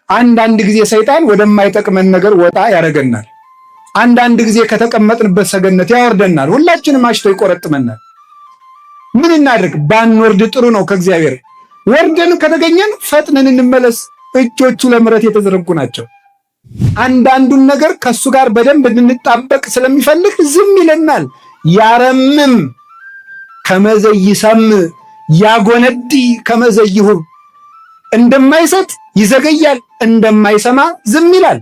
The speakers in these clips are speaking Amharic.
አንዳንድ ጊዜ ሰይጣን ወደማይጠቅመን ነገር ወጣ ያደርገናል። አንዳንድ ጊዜ ከተቀመጥንበት ሰገነት ያወርደናል። ሁላችንም አሽቶ ይቆረጥመናል። ምን እናድርግ? ባንወርድ ጥሩ ነው ከእግዚአብሔር። ወርደን ከተገኘን ፈጥነን እንመለስ። እጆቹ ለምሕረት የተዘረጉ ናቸው። አንዳንዱን ነገር ከሱ ጋር በደንብ እንድንጣበቅ ስለሚፈልግ ዝም ይለናል። ያረምም ከመዘይሰም ያጎነዲ ከመዘይሁብ እንደማይሰጥ ይዘገያል፣ እንደማይሰማ ዝም ይላል።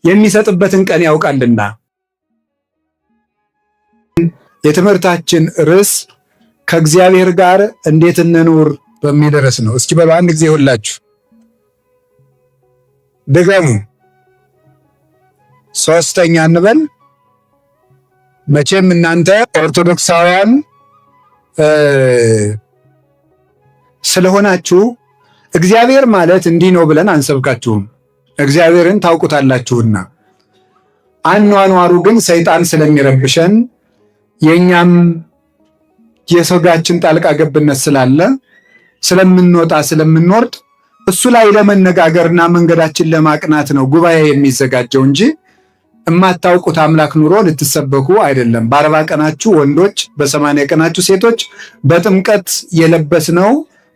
የሚሰጥበትን ቀን ያውቃልና። የትምህርታችን ርዕስ ከእግዚአብሔር ጋር እንዴት እንኑር በሚል ርዕስ ነው። እስኪ በሉ አንድ ጊዜ ሁላችሁ ድገሙ። ሶስተኛ እንበል። መቼም እናንተ ኦርቶዶክሳውያን ስለሆናችሁ እግዚአብሔር ማለት እንዲህ ነው ብለን አንሰብካችሁም። እግዚአብሔርን ታውቁታላችሁና። አኗኗሩ ግን ሰይጣን ስለሚረብሸን የኛም የሰጋችን ጣልቃ ገብነት ስላለ ስለምንወጣ ስለምንወርድ እሱ ላይ ለመነጋገርና መንገዳችን ለማቅናት ነው ጉባኤ የሚዘጋጀው እንጂ የማታውቁት አምላክ ኑሮ ልትሰበኩ አይደለም። በ40 ቀናችሁ ወንዶች፣ በ80 ቀናችሁ ሴቶች በጥምቀት የለበስነው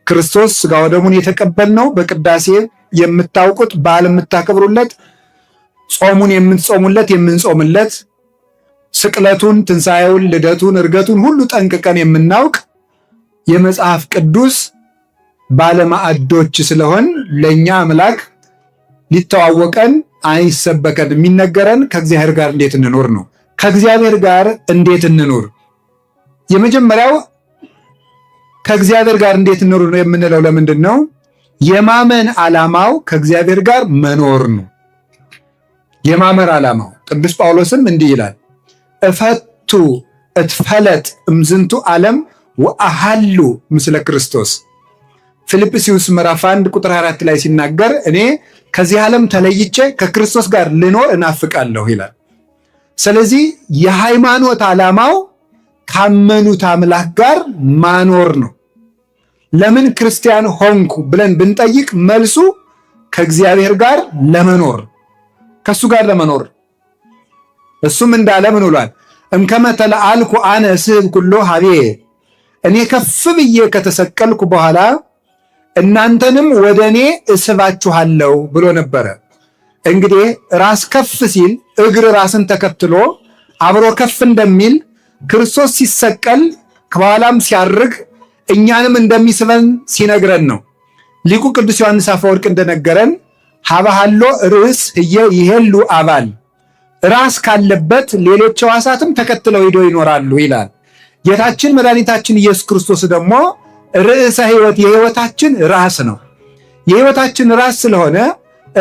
ክርስቶስ ሥጋ ወደሙን የተቀበልነው በቅዳሴ የምታውቁት በዓል የምታከብሩለት ጾሙን የምትጾሙለት የምንጾምለት ስቅለቱን፣ ትንሣኤውን፣ ልደቱን፣ እርገቱን ሁሉ ጠንቅቀን የምናውቅ የመጽሐፍ ቅዱስ ባለማዕዶች ስለሆን ለእኛ አምላክ ሊተዋወቀን አይሰበከን። የሚነገረን ከእግዚአብሔር ጋር እንዴት እንኖር ነው። ከእግዚአብሔር ጋር እንዴት እንኖር? የመጀመሪያው ከእግዚአብሔር ጋር እንዴት እንኖር ነው የምንለው ለምንድን ነው? የማመን ዓላማው ከእግዚአብሔር ጋር መኖር ነው። የማመን ዓላማው ቅዱስ ጳውሎስም እንዲህ ይላል፣ እፈቱ እትፈለጥ እምዝንቱ ዓለም ወአሃሉ ምስለ ክርስቶስ። ፊልጵስዩስ ምዕራፍ 1 ቁጥር 4 ላይ ሲናገር እኔ ከዚህ ዓለም ተለይቼ ከክርስቶስ ጋር ልኖር እናፍቃለሁ ይላል። ስለዚህ የሃይማኖት ዓላማው ካመኑት አምላክ ጋር ማኖር ነው። ለምን ክርስቲያን ሆንኩ ብለን ብንጠይቅ መልሱ ከእግዚአብሔር ጋር ለመኖር፣ ከሱ ጋር ለመኖር። እሱም እንዳለ ምን ብሏል? እምከመ ተለአልኩ አነ እስሕብ ኩሎ ሀቤ፣ እኔ ከፍ ብዬ ከተሰቀልኩ በኋላ እናንተንም ወደ እኔ እስባችኋለሁ ብሎ ነበረ። እንግዲህ ራስ ከፍ ሲል እግር ራስን ተከትሎ አብሮ ከፍ እንደሚል ክርስቶስ ሲሰቀል ከኋላም ሲያርግ እኛንም እንደሚስበን ሲነግረን ነው። ሊቁ ቅዱስ ዮሐንስ አፈወርቅ እንደነገረን ሀባሃሎ ርዕስ ህየ ይሄሉ አባል፣ ራስ ካለበት ሌሎች ሕዋሳትም ተከትለው ሄደው ይኖራሉ ይላል። ጌታችን መድኃኒታችን ኢየሱስ ክርስቶስ ደግሞ ርዕሰ ሕይወት የሕይወታችን ራስ ነው። የሕይወታችን ራስ ስለሆነ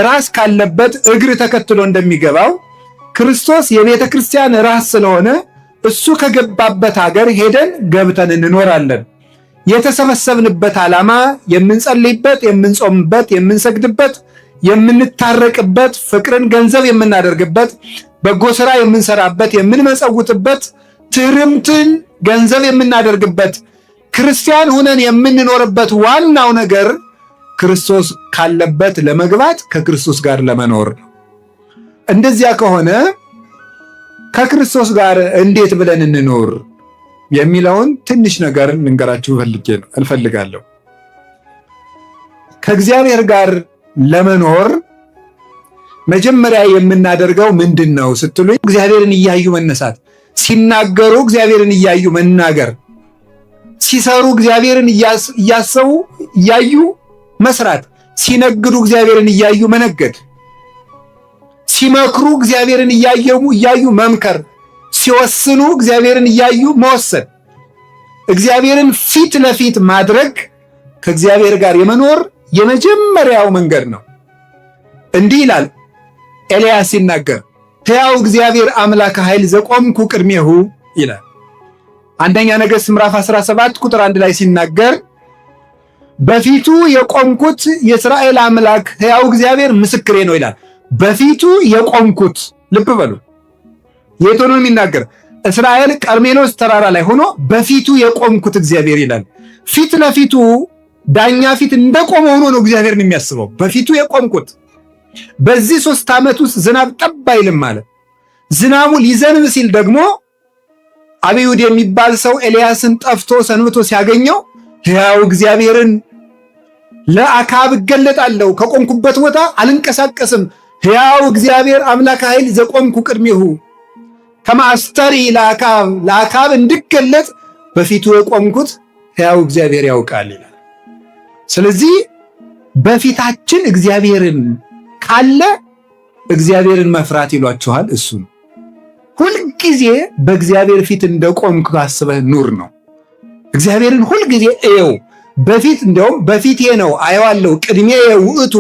ራስ ካለበት እግር ተከትሎ እንደሚገባው ክርስቶስ የቤተ ክርስቲያን ራስ ስለሆነ እሱ ከገባበት ሀገር ሄደን ገብተን እንኖራለን። የተሰበሰብንበት ዓላማ የምንጸልይበት፣ የምንጾምበት፣ የምንሰግድበት፣ የምንታረቅበት፣ ፍቅርን ገንዘብ የምናደርግበት፣ በጎ ሥራ የምንሰራበት፣ የምንመጸውትበት፣ ትርምትን ገንዘብ የምናደርግበት ክርስቲያን ሁነን የምንኖርበት ዋናው ነገር ክርስቶስ ካለበት ለመግባት ከክርስቶስ ጋር ለመኖር ነው። እንደዚያ ከሆነ ከክርስቶስ ጋር እንዴት ብለን እንኖር የሚለውን ትንሽ ነገር ልንገራችሁ እፈልጋለሁ። ከእግዚአብሔር ጋር ለመኖር መጀመሪያ የምናደርገው ምንድን ነው ስትሉኝ፣ እግዚአብሔርን እያዩ መነሳት፣ ሲናገሩ እግዚአብሔርን እያዩ መናገር፣ ሲሰሩ እግዚአብሔርን እያሰቡ እያዩ መስራት፣ ሲነግዱ እግዚአብሔርን እያዩ መነገድ፣ ሲመክሩ እግዚአብሔርን እያዩ መምከር፣ ሲወስኑ እግዚአብሔርን እያዩ መወሰን፣ እግዚአብሔርን ፊት ለፊት ማድረግ ከእግዚአብሔር ጋር የመኖር የመጀመሪያው መንገድ ነው። እንዲህ ይላል ኤልያስ ሲናገር፣ ሕያው እግዚአብሔር አምላከ ኃይል ዘቆምኩ ቅድሜሁ ይላል። አንደኛ ነገሥት ምዕራፍ 17 ቁጥር 1 ላይ ሲናገር በፊቱ የቆምኩት የእስራኤል አምላክ ሕያው እግዚአብሔር ምስክሬ ነው ይላል። በፊቱ የቆምኩት፣ ልብ በሉ፣ የት ሆኖ የሚናገር? እስራኤል ቀርሜሎስ ተራራ ላይ ሆኖ በፊቱ የቆምኩት እግዚአብሔር ይላል። ፊት ለፊቱ ዳኛ ፊት እንደቆመ ሆኖ ነው እግዚአብሔርን የሚያስበው። በፊቱ የቆምኩት በዚህ 3 ዓመት ውስጥ ዝናብ ጠብ አይልም ማለት። ዝናቡ ሊዘንብ ሲል ደግሞ አብዩድ የሚባል ሰው ኤልያስን ጠፍቶ ሰንብቶ ሲያገኘው ሕያው እግዚአብሔርን ለአካብ እገለጣለሁ፣ ከቆምኩበት ቦታ አልንቀሳቀስም፣ ሕያው እግዚአብሔር አምላክ ኃይል ዘቆምኩ ቅድሜሁ ከማስተሪ ለአካብ እንድገለጥ በፊቱ የቆምኩት ሕያው እግዚአብሔር ያውቃል ይላል። ስለዚህ በፊታችን እግዚአብሔርን ካለ እግዚአብሔርን መፍራት ይሏችኋል። እሱ ነው። ሁልጊዜ በእግዚአብሔር ፊት እንደቆምክ አስበህ ኑር ነው። እግዚአብሔርን ሁልጊዜ እየው። በፊት እንደውም በፊቴ ነው አየዋለሁ፣ ቅድሜ ውእቱ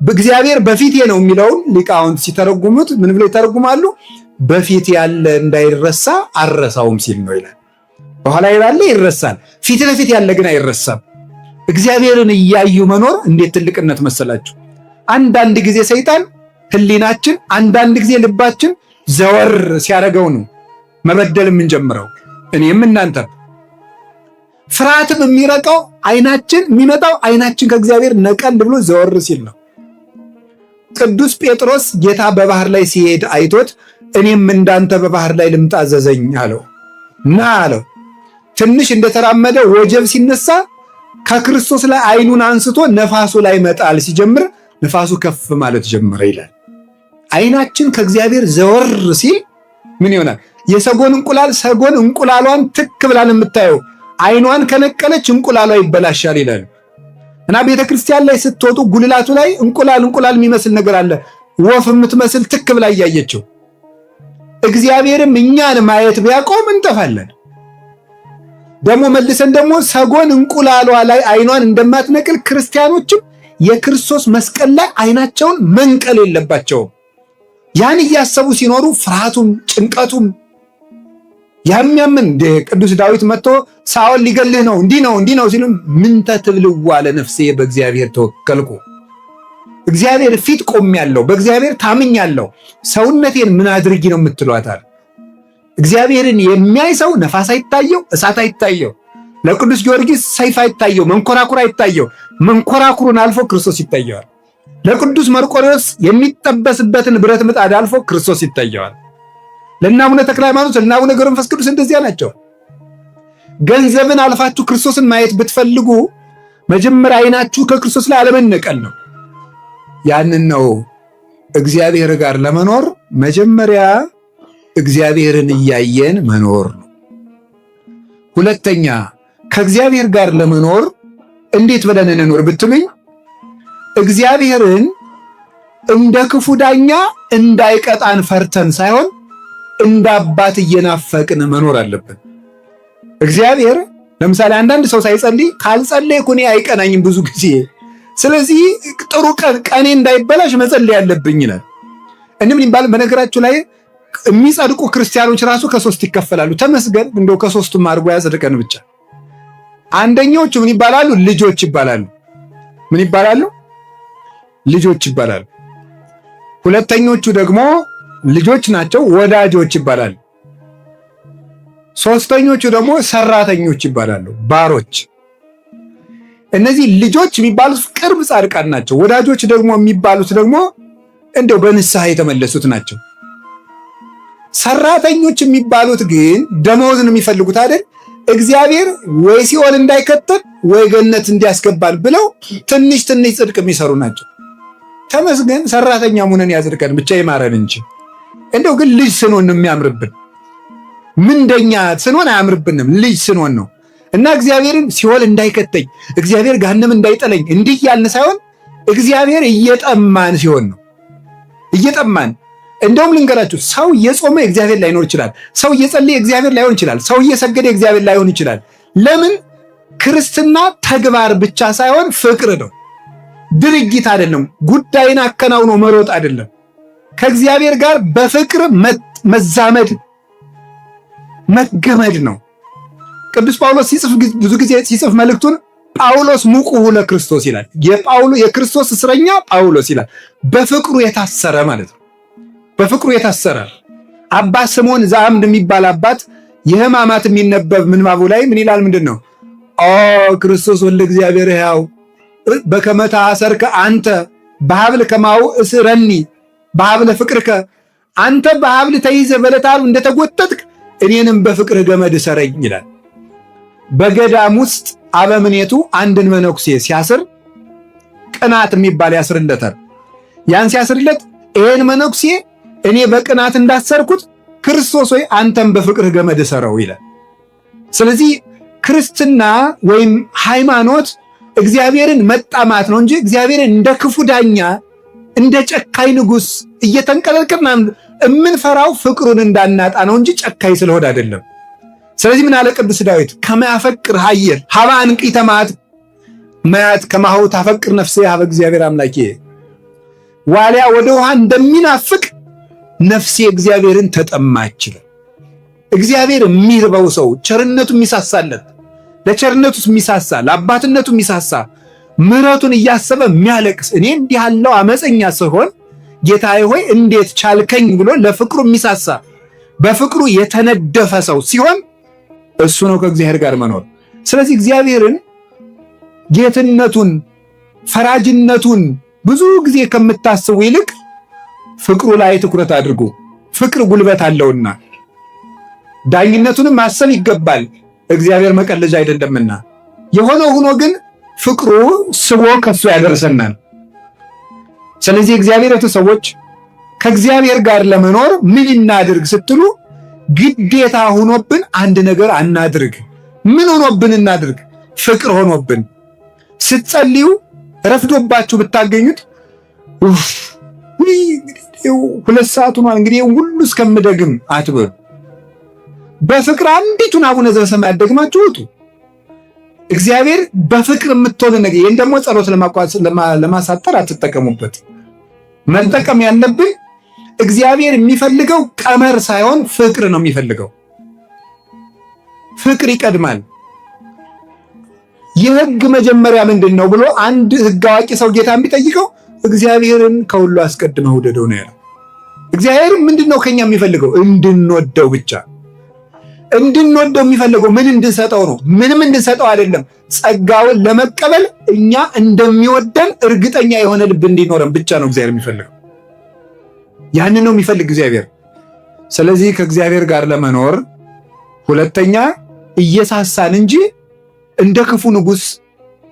በእግዚአብሔር በፊቴ ነው የሚለውን ሊቃውንት ሲተረጉሙት ምን ብለው ይተረጉማሉ? በፊት ያለ እንዳይረሳ አረሳውም ሲል ነው ይላል። በኋላ ያለ ይረሳል፣ ፊት ለፊት ያለ ግን አይረሳም። እግዚአብሔርን እያዩ መኖር እንዴት ትልቅነት መሰላችሁ! አንዳንድ ጊዜ ሰይጣን ህሊናችን፣ አንዳንድ ጊዜ ልባችን ዘወር ሲያደርገው ነው መበደል የምንጀምረው። እኔም እናንተም ፍርሃትም የሚመጣው አይናችን ከእግዚአብሔር ነቀል ብሎ ዘወር ሲል ነው። ቅዱስ ጴጥሮስ ጌታ በባህር ላይ ሲሄድ አይቶት እኔም እንዳንተ በባህር ላይ ልምጣ አዘዘኝ አለው። ና አለው። ትንሽ እንደተራመደ ወጀብ ሲነሳ ከክርስቶስ ላይ አይኑን አንስቶ ነፋሱ ላይ መጣል ሲጀምር ነፋሱ ከፍ ማለት ጀመረ ይላል። አይናችን ከእግዚአብሔር ዘወር ሲል ምን ይሆናል? የሰጎን እንቁላሏን ትክ ብላን የምታየው አይኗን ከነቀለች እንቁላሏ ይበላሻል ይላል። እና ቤተ ክርስቲያን ላይ ስትወጡ ጉልላቱ ላይ እንቁላል የሚመስል ነገር አለ። ወፍ የምትመስል ትክ ብላ እያየችው። እግዚአብሔርም እኛን ማየት ቢያቆም እንጠፋለን። ደግሞ መልሰን ደግሞ ሰጎን እንቁላሏ ላይ አይኗን እንደማትነቅል ክርስቲያኖችም የክርስቶስ መስቀል ላይ አይናቸውን መንቀል የለባቸውም። ያን እያሰቡ ሲኖሩ ፍርሃቱም ጭንቀቱም ያምን ቅዱስ ዳዊት መጥቶ ሳኦል ሊገልህ ነው እንዲህ ነው ሲሉም ምንተ ትብልዋ ለነፍሴ በእግዚአብሔር ተወከልኩ፣ እግዚአብሔር ፊት ቆሜያለሁ፣ በእግዚአብሔር ታምኛለሁ፣ ሰውነቴን ምን አድርጊ ነው የምትሏታል? እግዚአብሔርን የሚያይ ሰው ነፋስ አይታየው፣ እሳት አይታየው። ለቅዱስ ጊዮርጊስ ሰይፍ አይታየው፣ መንኮራኩር አይታየው። መንኮራኩሩን አልፎ ክርስቶስ ይታየዋል። ለቅዱስ መርቆሬዎስ የሚጠበስበትን ብረት ምጣድ አልፎ ክርስቶስ ይታየዋል። ለእነ አቡነ ተክለ ሃይማኖት፣ ለእነ አቡነ ገብረ መንፈስ ቅዱስ እንደዚያ ናቸው። ገንዘብን አልፋችሁ ክርስቶስን ማየት ብትፈልጉ መጀመሪያ አይናችሁ ከክርስቶስ ላይ አለመነቀል ነው። ያንን ነው እግዚአብሔር ጋር ለመኖር መጀመሪያ እግዚአብሔርን እያየን መኖር ነው። ሁለተኛ ከእግዚአብሔር ጋር ለመኖር እንዴት ብለን እንኖር ብትሉኝ እግዚአብሔርን እንደ ክፉ ዳኛ እንዳይቀጣን ፈርተን ሳይሆን እንደ አባት እየናፈቅን መኖር አለብን። እግዚአብሔር ለምሳሌ አንዳንድ ሰው ሳይጸልይ ካልጸለይኩ እኔ አይቀናኝም ብዙ ጊዜ፣ ስለዚህ ጥሩ ቀኔ እንዳይበላሽ መጸለይ ያለብኝ ይላል። እንምን ይባል? በነገራችሁ ላይ የሚጸድቁ ክርስቲያኖች ራሱ ከሶስት ይከፈላሉ። ተመስገን እንደው ከሶስቱም አድርጎ ያጸድቀን ብቻ። አንደኛዎቹ ምን ይባላሉ? ልጆች ይባላሉ። ምን ይባላሉ? ልጆች ይባላሉ። ሁለተኞቹ ደግሞ ልጆች ናቸው፣ ወዳጆች ይባላሉ። ሶስተኞቹ ደግሞ ሰራተኞች ይባላሉ፣ ባሮች። እነዚህ ልጆች የሚባሉት ቅርብ ጻድቃን ናቸው። ወዳጆች ደግሞ የሚባሉት ደግሞ እንደው በንስሐ የተመለሱት ናቸው። ሰራተኞች የሚባሉት ግን ደመወዝን የሚፈልጉት አይደል? እግዚአብሔር ወይ ሲኦል እንዳይከተል ወይ ገነት እንዲያስገባል ብለው ትንሽ ጽድቅ የሚሰሩ ናቸው። ተመስገን ሰራተኛ ሙነን ያጽድቀን ብቻ ይማረን እንጂ እንደው ግን ልጅ ስንሆን ነው የሚያምርብን። ምንደኛ ስንሆን አያምርብንም፣ ልጅ ስንሆን ነው። እና እግዚአብሔርን ሲኦል እንዳይከተኝ እግዚአብሔር ገሃነም እንዳይጠለኝ እንዲህ ያልን ሳይሆን እግዚአብሔር እየጠማን ሲሆን ነው። እየጠማን እንደውም ልንገራችሁ፣ ሰው እየጾመ እግዚአብሔር ላይኖር ይችላል። ሰው እየጸለየ እግዚአብሔር ላይሆን ይችላል። ሰው እየሰገደ እግዚአብሔር ላይሆን ይችላል። ለምን? ክርስትና ተግባር ብቻ ሳይሆን ፍቅር ነው። ድርጊት አይደለም። ጉዳይን አከናውኖ መሮጥ አይደለም። ከእግዚአብሔር ጋር በፍቅር መዛመድ መገመድ ነው። ቅዱስ ጳውሎስ ሲጽፍ ብዙ ጊዜ ሲጽፍ መልእክቱን ጳውሎስ ሙቁሁ ለክርስቶስ ይላል። የክርስቶስ እስረኛ ጳውሎስ ይላል። በፍቅሩ የታሰረ ማለት ነው። በፍቅሩ የታሰረ አባ ስምዖን ዘአምድ የሚባል አባት የሕማማት የሚነበብ ምንባቡ ላይ ምን ይላል? ምንድን ነው? ኦ ክርስቶስ ወልደ እግዚአብሔር ሕያው በከመ ተአሰርከ አንተ በሐብል ከማው እስረኒ በሐብለ ፍቅርከ አንተ በሐብል ተይዘ በለታሉ እንደተጎተትክ እኔንም በፍቅርህ ገመድ ሰረኝ ይላል። በገዳም ውስጥ አበምኔቱ አንድን መነኩሴ ሲያስር ቅናት የሚባል ያስርለታል። ያን ሲያስርለት ይሄን መነኩሴ እኔ በቅናት እንዳሰርኩት ክርስቶስ ወይ አንተም በፍቅርህ ገመድ ሰረው ይላል። ስለዚህ ክርስትና ወይም ሃይማኖት እግዚአብሔርን መጣማት ነው እንጂ እግዚአብሔርን እንደ ክፉ ዳኛ እንደ ጨካኝ ንጉሥ እየተንቀለቀልን እምንፈራው ፍቅሩን እንዳናጣ ነው እንጂ ጨካኝ ስለሆነ አይደለም። ስለዚህ ምን አለ ቅዱስ ዳዊት? ከማያፈቅር ሀየር ሀባ አንቂተ ማያት ከማሁ ታፈቅር ነፍሴ ሀበ እግዚአብሔር አምላኬ። ዋሊያ ወደ ውሃ እንደሚናፍቅ ነፍሴ እግዚአብሔርን ተጠማች። እግዚአብሔር የሚርበው ሰው ቸርነቱ የሚሳሳለት ለቸርነቱ የሚሳሳ ለአባትነቱ የሚሳሳ ምሕረቱን እያሰበ የሚያለቅስ እኔ እንዲህ ያለው አመፀኛ ስሆን ጌታዬ ሆይ እንዴት ቻልከኝ ብሎ ለፍቅሩ የሚሳሳ በፍቅሩ የተነደፈ ሰው ሲሆን እሱ ነው ከእግዚአብሔር ጋር መኖር። ስለዚህ እግዚአብሔርን ጌትነቱን ፈራጅነቱን ብዙ ጊዜ ከምታስቡ ይልቅ ፍቅሩ ላይ ትኩረት አድርጉ። ፍቅር ጉልበት አለውና ዳኝነቱንም ማሰብ ይገባል። እግዚአብሔር መቀለጃ አይደለምና የሆነ ሆኖ ግን ፍቅሩ ስቦ ከሱ ያደርሰናል። ስለዚህ እግዚአብሔር ሰዎች ከእግዚአብሔር ጋር ለመኖር ምን እናድርግ ስትሉ ግዴታ ሆኖብን አንድ ነገር አናድርግ። ምን ሆኖብን እናድርግ? ፍቅር ሆኖብን። ስትጸልዩ ረፍዶባችሁ ብታገኙት ሁለት ሰዓት ሆኗል እንግዲህ ሁሉ እስከምደግም አትበሉ። በፍቅር አንዲቱን አቡነ ዘበሰማያት ደግማችሁ ውጡ። እግዚአብሔር በፍቅር የምትሆን ነገር ይሄን ደግሞ ጸሎት ለማሳጠር አትጠቀሙበት። መጠቀም ያለብን እግዚአብሔር የሚፈልገው ቀመር ሳይሆን ፍቅር ነው የሚፈልገው። ፍቅር ይቀድማል። የሕግ መጀመሪያ ምንድን ነው ብሎ አንድ ሕግ አዋቂ ሰው ጌታ የሚጠይቀው እግዚአብሔርን ከሁሉ አስቀድመህ ውደደው ነው ያለው። እግዚአብሔር ምንድነው ከኛ የሚፈልገው? እንድንወደው ብቻ። እንድንወደው የሚፈልገው ምን እንድንሰጠው ነው? ምንም እንድንሰጠው አይደለም። ጸጋውን ለመቀበል እኛ እንደሚወደን እርግጠኛ የሆነ ልብ እንዲኖረን ብቻ ነው እግዚአብሔር የሚፈልገው። ያንን ነው የሚፈልግ እግዚአብሔር። ስለዚህ ከእግዚአብሔር ጋር ለመኖር ሁለተኛ እየሳሳን እንጂ እንደ ክፉ ንጉሥ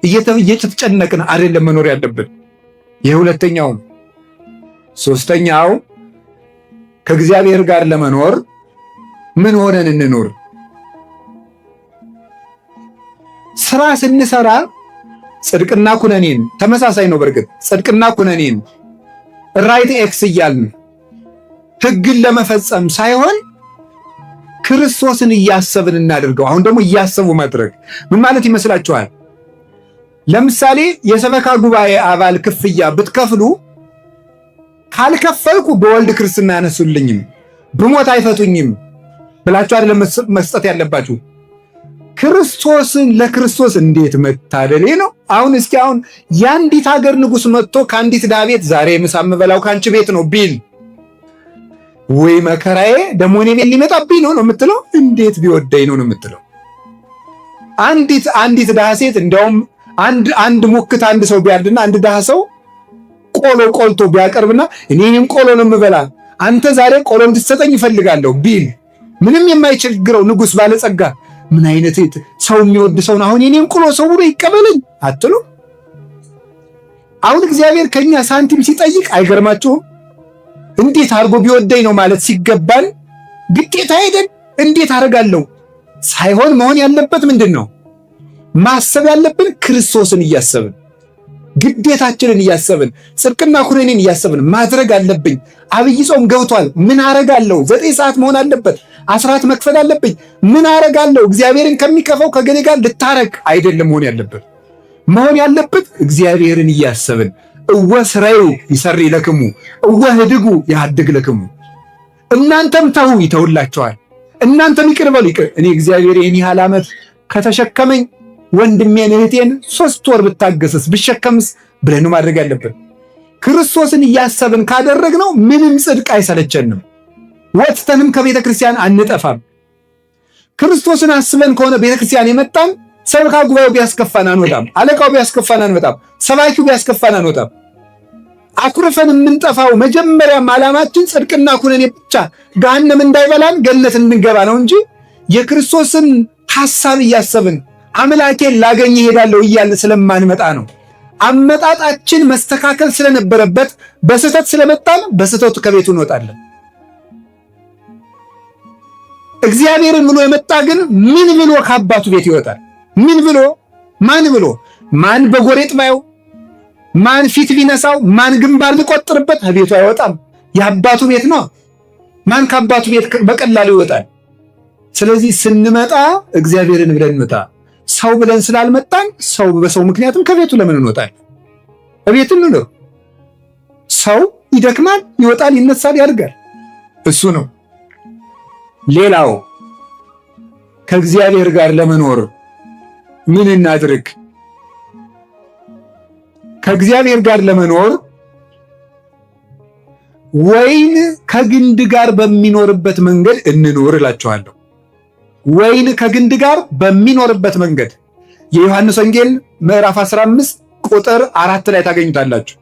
እየተጨነቅን አይደለም መኖር ያለብን። ይህ ሁለተኛው። ሶስተኛው ከእግዚአብሔር ጋር ለመኖር ምን ሆነን እንኖር? ስራ ስንሰራ ጽድቅና ኩነኔን ተመሳሳይ ነው። በርግጥ ጽድቅና ኩነኔን ራይት ኤክስ እያልን ሕግን ለመፈጸም ሳይሆን ክርስቶስን እያሰብን እናድርገው። አሁን ደግሞ እያሰቡ ማድረግ ምን ማለት ይመስላችኋል? ለምሳሌ የሰበካ ጉባኤ አባል ክፍያ ብትከፍሉ ካልከፈልኩ በወልድ ክርስትና ያነሱልኝም ብሞት አይፈቱኝም ብላችሁ አይደለም መስጠት ያለባችሁ። ክርስቶስን ለክርስቶስ እንዴት መታደሌ ነው። አሁን እስኪ አሁን የአንዲት ሀገር ንጉሥ መጥቶ ከአንዲት ድሃ ቤት ዛሬ ምሳ የምበላው ከአንቺ ቤት ነው ቢል ወይ መከራዬ ደግሞ እኔ ቤት ሊመጣብኝ ነው የምትለው? እንዴት ቢወደኝ ነው የምትለው? አንዲት ድሃ ሴት እንደውም አንድ ሙክት አንድ ሰው ቢያርድና አንድ ድሃ ሰው ቆሎ ቆልቶ ቢያቀርብና እኔም ቆሎ ነው የምበላ አንተ ዛሬ ቆሎ እንድትሰጠኝ ይፈልጋለሁ ቢል ምንም የማይቸግረው ንጉሥ ባለጸጋ ምን አይነት ሰው የሚወድ ሰው ነው አሁን የኔን ቆሎ ሰው ብሎ ይቀበለኝ አትሉ? አሁን እግዚአብሔር ከኛ ሳንቲም ሲጠይቅ አይገርማችሁም? እንዴት አድርጎ ቢወደኝ ነው ማለት ሲገባን ግዴታ ሄደን እንዴት አደርጋለሁ ሳይሆን መሆን ያለበት ምንድን ነው? ማሰብ ያለብን ክርስቶስን እያሰብን ግዴታችንን እያሰብን ጽድቅና ኩነኔን እያሰብን ማድረግ አለብኝ። አብይ ጾም ገብቷል። ምን አረጋለሁ? 9 ሰዓት መሆን አለበት። አስራት መክፈል አለብኝ። ምን አረጋለሁ? እግዚአብሔርን ከሚከፋው ከገሌ ጋር ልታረቅ አይደለም መሆን ያለበት። መሆን ያለበት እግዚአብሔርን እያሰብን እወ ስራዩ ይሰሪ ለክሙ እወ ህድጉ ያድግ ለክሙ። እናንተም ተው ይተውላቸዋል፣ እናንተም ይቅር በሉ ይቅር። እኔ እግዚአብሔር ይህን ያህል ዓመት ከተሸከመኝ ወንድሜን እህቴን 3 ወር ብታገስስ ብሸከምስ ብለን ማድረግ ያለብን። ክርስቶስን እያሰብን ካደረግነው ምንም ጽድቅ አይሰለቸንም፣ ወጥተንም ከቤተ ክርስቲያን አንጠፋም። ክርስቶስን አስበን ከሆነ ቤተ ክርስቲያን የመጣን ሰበካ ጉባኤው ቢያስከፋን አንወጣም፣ አለቃው ቢያስከፋን አንወጣም፣ ሰባኪው ቢያስከፋን አንወጣም። አኩርፈን የምንጠፋው መጀመሪያም ዓላማችን ጽድቅና ኩነኔ ብቻ ገሃነም እንዳይበላን ገነት እንገባ ነው እንጂ የክርስቶስን ሐሳብ እያሰብን አምላኬን ላገኝ እሄዳለሁ እያልን ስለማንመጣ ነው። አመጣጣችን መስተካከል ስለነበረበት በስህተት ስለመጣን በስህተቱ ከቤቱ እንወጣለን። እግዚአብሔርን ብሎ የመጣ ግን ምን ብሎ ከአባቱ ቤት ይወጣል? ምን ብሎ ማን ብሎ ማን በጎሬጥ ባየው ማን ፊት ቢነሳው ማን ግንባር ቢቆጥርበት ቤቱ አይወጣም። የአባቱ ቤት ነው። ማን ከአባቱ ቤት በቀላሉ ይወጣል? ስለዚህ ስንመጣ እግዚአብሔርን ብለን እንመጣ። ሰው ብለን ስላልመጣን ሰው በሰው ምክንያትም ከቤቱ ለምን እንወጣለን? በቤት እንኖር። ሰው ይደክማል፣ ይወጣል፣ ይነሳል፣ ያድጋል። እሱ ነው። ሌላው ከእግዚአብሔር ጋር ለመኖር ምን እናድርግ? ከእግዚአብሔር ጋር ለመኖር ወይን ከግንድ ጋር በሚኖርበት መንገድ እንኖር እላችኋለሁ። ወይን ከግንድ ጋር በሚኖርበት መንገድ የዮሐንስ ወንጌል ምዕራፍ 15 ቁጥር 4 ላይ ታገኙታላችሁ።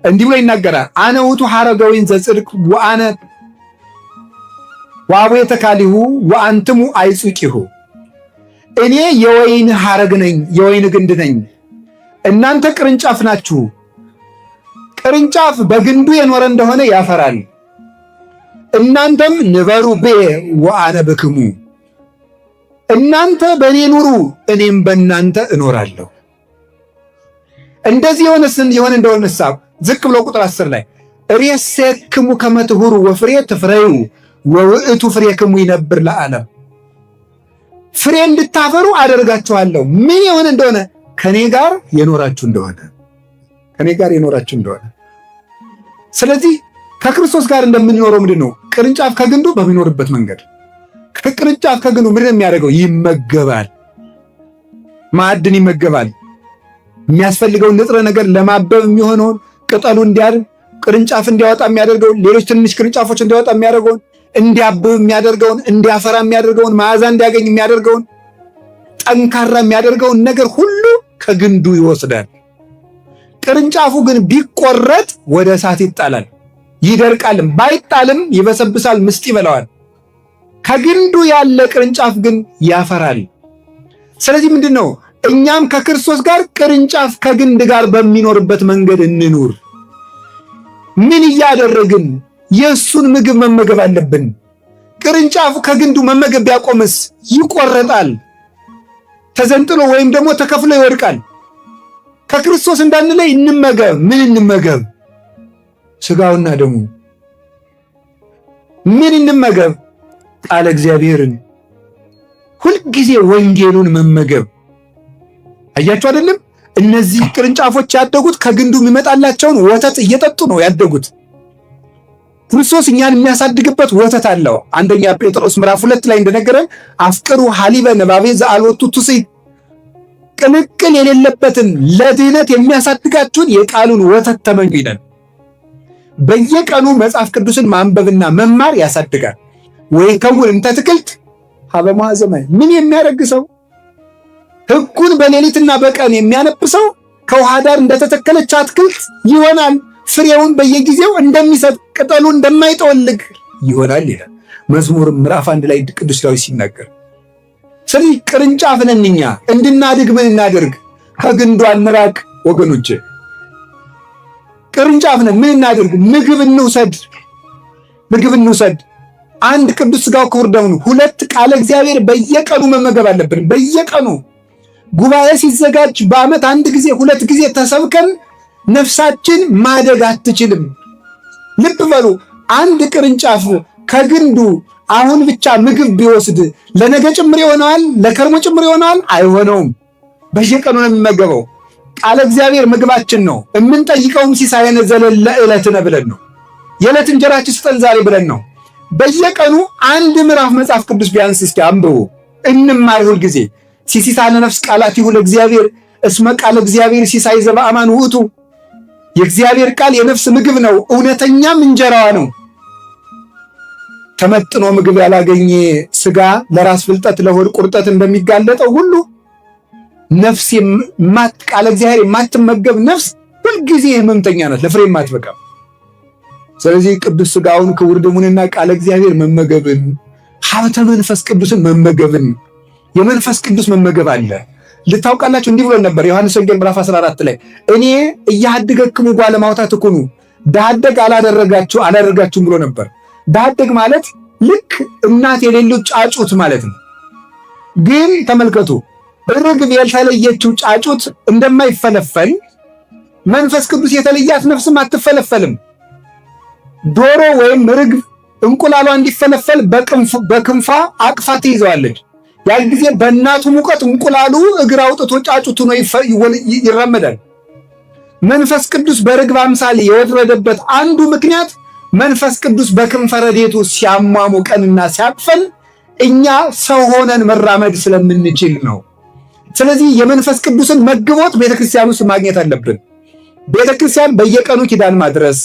እንዲህ ብሎ ይናገራል። አነ ውእቱ ሐረገ ወይን ዘጽድቅ ወአነ ወአቡየ ተካሊሁ ወአንትሙ አይጹቂሁ። እኔ የወይን ሐረግ ነኝ፣ የወይን ግንድ ነኝ፣ እናንተ ቅርንጫፍ ናችሁ። ቅርንጫፍ በግንዱ የኖረ እንደሆነ ያፈራል። እናንተም ንበሩ ብየ ወአነ ብክሙ፣ እናንተ በእኔ ኑሩ እኔም በእናንተ እኖራለሁ። እንደዚህ የሆነ እንደሆነሳ ዝቅ ብሎ ቁጥር 10 ላይ ርእሴክሙ ከመ ትሁሩ ወፍሬ ትፍረዩ ወውእቱ ፍሬክሙ ይነብር ለዓለም። ፍሬ እንድታፈሩ አደርጋችኋለሁ። ምን የሆነ እንደሆነ ከኔ ጋር የኖራችሁ እንደሆነ። ስለዚህ ከክርስቶስ ጋር እንደምንኖረው ምንድን ነው? ቅርንጫፍ ከግንዱ በሚኖርበት መንገድ። ከቅርንጫፍ ከግንዱ ምንድን የሚያደርገው? ይመገባል። ማዕድን ይመገባል። የሚያስፈልገውን ንጥረ ነገር ለማበብ የሚሆነውን ቅጠሉ እንዲያድግ ቅርንጫፍ እንዲያወጣ የሚያደርገውን ሌሎች ትንሽ ቅርንጫፎች እንዲያወጣ የሚያደርገውን እንዲያብብ የሚያደርገውን እንዲያፈራ የሚያደርገውን መዓዛ እንዲያገኝ የሚያደርገውን ጠንካራ የሚያደርገውን ነገር ሁሉ ከግንዱ ይወስዳል። ቅርንጫፉ ግን ቢቆረጥ ወደ እሳት ይጣላል፣ ይደርቃልም፣ ባይጣልም ይበሰብሳል፣ ምስጥ ይበላዋል። ከግንዱ ያለ ቅርንጫፍ ግን ያፈራል። ስለዚህ ምንድን ነው? እኛም ከክርስቶስ ጋር ቅርንጫፍ ከግንድ ጋር በሚኖርበት መንገድ እንኑር። ምን እያደረግን? የእሱን ምግብ መመገብ አለብን። ቅርንጫፉ ከግንዱ መመገብ ቢያቆምስ ይቆረጣል፣ ተዘንጥሎ ወይም ደግሞ ተከፍሎ ይወድቃል። ከክርስቶስ እንዳንለይ እንመገብ። ምን እንመገብ? ሥጋውና ደሙ። ምን እንመገብ? ቃለ እግዚአብሔርን፣ ሁልጊዜ ወንጌሉን መመገብ። አያችሁ አይደለም? እነዚህ ቅርንጫፎች ያደጉት ከግንዱ የሚመጣላቸውን ወተት እየጠጡ ነው ያደጉት። ክርስቶስ እኛን የሚያሳድግበት ወተት አለው። አንደኛ ጴጥሮስ ምዕራፍ 2 ላይ እንደነገረን አፍቅሩ ሐሊበ ነባቤ ዘአልወቱ ትስሕት፣ ቅልቅል የሌለበትን ለድህነት የሚያሳድጋችሁን የቃሉን ወተት ተመኙ ይላል። በየቀኑ መጽሐፍ ቅዱስን ማንበብና መማር ያሳድጋል። ወይ ከውን እንተ ትክልት ሀበ መዋዕለ ማይ። ምን የሚያደርግ ሰው ሕጉን በሌሊትና በቀን የሚያነብ ሰው ከውሃ ዳር እንደተተከለች አትክልት ይሆናል። ፍሬውን በየጊዜው እንደሚሰጥ ቅጠሉ እንደማይጠወልግ ይሆናል ይላል መዝሙር ምዕራፍ 1 ላይ ቅዱስ ዳዊት ሲናገር። ስለዚህ ቅርንጫፍ ነን እኛ። እንድናድግ ምን እናድርግ? ከግንዱ አንራቅ ወገኖች። ቅርንጫፍ ነን። ምን እናድርግ? ምግብ እንውሰድ። አንድ ቅዱስ ሥጋው ክቡር ደሙን፣ 2 ቃለ እግዚአብሔር በየቀኑ መመገብ አለብን። በየቀኑ ጉባኤ ሲዘጋጅ በዓመት 1 ጊዜ 2 ጊዜ ተሰብከን ነፍሳችን ማደግ አትችልም። ልብ በሉ። አንድ ቅርንጫፍ ከግንዱ አሁን ብቻ ምግብ ቢወስድ ለነገ ጭምር ይሆነዋል? ለከርሞ ጭምር ይሆነዋል? አይሆነውም። በየቀኑ ነው የሚመገበው። ቃለ እግዚአብሔር ምግባችን ነው። የምንጠይቀውም ሲሳየነ ዘለለ ዕለትነ ብለን ነው። የዕለት እንጀራችን ስጠን ዛሬ ብለን ነው። በየቀኑ 1 ምዕራፍ መጽሐፍ ቅዱስ ቢያንስ እስኪ አንብቡ፣ እንማር። ሁል ጊዜ ሲሲሳነ ነፍስ ቃላቲሁ ለእግዚአብሔር እስመ ቃለ እግዚአብሔር ሲሳይ ዘበአማን ውእቱ። የእግዚአብሔር ቃል የነፍስ ምግብ ነው፣ እውነተኛም እንጀራዋ ነው። ተመጥኖ ምግብ ያላገኘ ሥጋ ለራስ ፍልጠት ለሆድ ቁርጠት እንደሚጋለጠው ሁሉ ነፍስ ቃለ እግዚአብሔር የማትመገብ ነፍስ ሁልጊዜ ህመምተኛ ናት፣ ለፍሬም አትበቃም። ስለዚህ ቅዱስ ሥጋውን ክቡር ደሙንና ቃለ እግዚአብሔር መመገብን፣ ሀብተ መንፈስ ቅዱስን መመገብን፣ የመንፈስ ቅዱስ መመገብ አለ። ልታውቃላችሁ እንዲህ ብሎ ነበር ዮሐንስ ወንጌል ምዕራፍ 14 ላይ እኔ እያድገክሙ ጓለማውታ ትኩኑ ዳደግ አላደረጋችሁም ብሎ ነበር። ዳደግ ማለት ልክ እናት የሌለው ጫጩት ማለት ነው። ግን ተመልከቱ ርግብ ያልተለየችው ጫጩት እንደማይፈለፈል መንፈስ ቅዱስ የተለያት ነፍስም አትፈለፈልም። ዶሮ ወይም ርግብ እንቁላሏ እንዲፈለፈል በክንፏ አቅፋ ትይዘዋለች። ያን ጊዜ በእናቱ ሙቀት እንቁላሉ እግር አውጥቶ ጫጩት ሆኖ ይራመዳል። መንፈስ ቅዱስ በርግብ አምሳል የወረደበት አንዱ ምክንያት መንፈስ ቅዱስ በክንፈ ረድኤቱ ሲያሟሙቀንና ሲያቅፈን እኛ ሰው ሆነን መራመድ ስለምንችል ነው። ስለዚህ የመንፈስ ቅዱስን መግቦት ቤተክርስቲያን ውስጥ ማግኘት አለብን። ቤተክርስቲያን በየቀኑ ኪዳን ማድረስ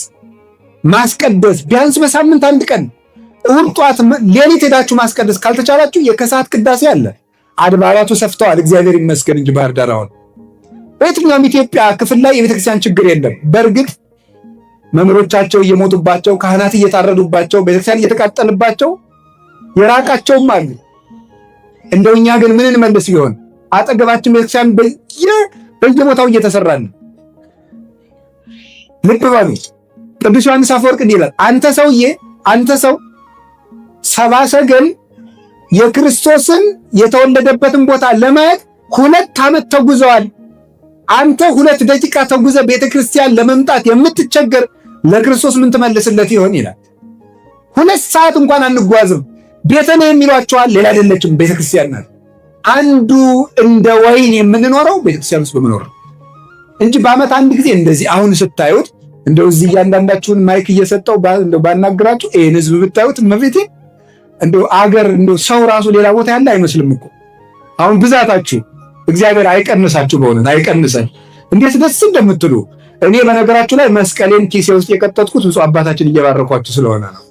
ማስቀደስ፣ ቢያንስ በሳምንት አንድ ቀን እሑድ ጧት ሌሊት ሄዳችሁ ማስቀደስ ካልተቻላችሁ የከሰዓት ቅዳሴ አለ። አድባራቱ ሰፍተዋል፣ እግዚአብሔር ይመስገን እንጂ ባህር ዳር አሁን በየትኛውም ኢትዮጵያ ክፍል ላይ የቤተክርስቲያን ችግር የለም። በእርግጥ መምህሮቻቸው እየሞቱባቸው፣ ካህናት እየታረዱባቸው፣ ቤተክርስቲያን እየተቃጠልባቸው የራቃቸውም አሉ። እንደው እኛ ግን ምን እንመልስ ቢሆን አጠገባችን ቤተክርስቲያን በየቦታው እየተሰራን። ልብ በሉ ቅዱስ ዮሐንስ አፈወርቅ እንዲህ ይላል፣ አንተ ሰው ሰብአ ሰገል የክርስቶስን የተወለደበትን ቦታ ለማየት 2 ዓመት ተጉዘዋል። አንተ 2 ደቂቃ ተጉዘ ቤተክርስቲያን ለመምጣት የምትቸገር ለክርስቶስ ምን ትመልስለት ይሆን ይላል። 2 ሰዓት እንኳን አንጓዝም። ቤተልሔም ይሏቸዋል፣ ሌላ አይደለችም ቤተክርስቲያን ናት። አንዱ እንደ ወይን የምንኖረው ቤተክርስቲያን ውስጥ በመኖር እንጂ በዓመት አንድ ጊዜ እንደዚህ አሁን ስታዩት እንደው እዚህ እያንዳንዳችሁን ማይክ እየሰጠው እንደው ባናግራችሁ ይሄን ህዝብ ብታዩት መቤቴ እንደው አገር እንደው ሰው ራሱ ሌላ ቦታ ያለ አይመስልም እኮ። አሁን ብዛታችሁ እግዚአብሔር አይቀንሳችሁ፣ በእውነት አይቀንሰን። እንዴት ደስ እንደምትሉ እኔ በነገራችሁ ላይ መስቀሌን ኪሴ ውስጥ የቀጠጥኩት ብፁዕ አባታችን እየባረኳችሁ ስለሆነ ነው።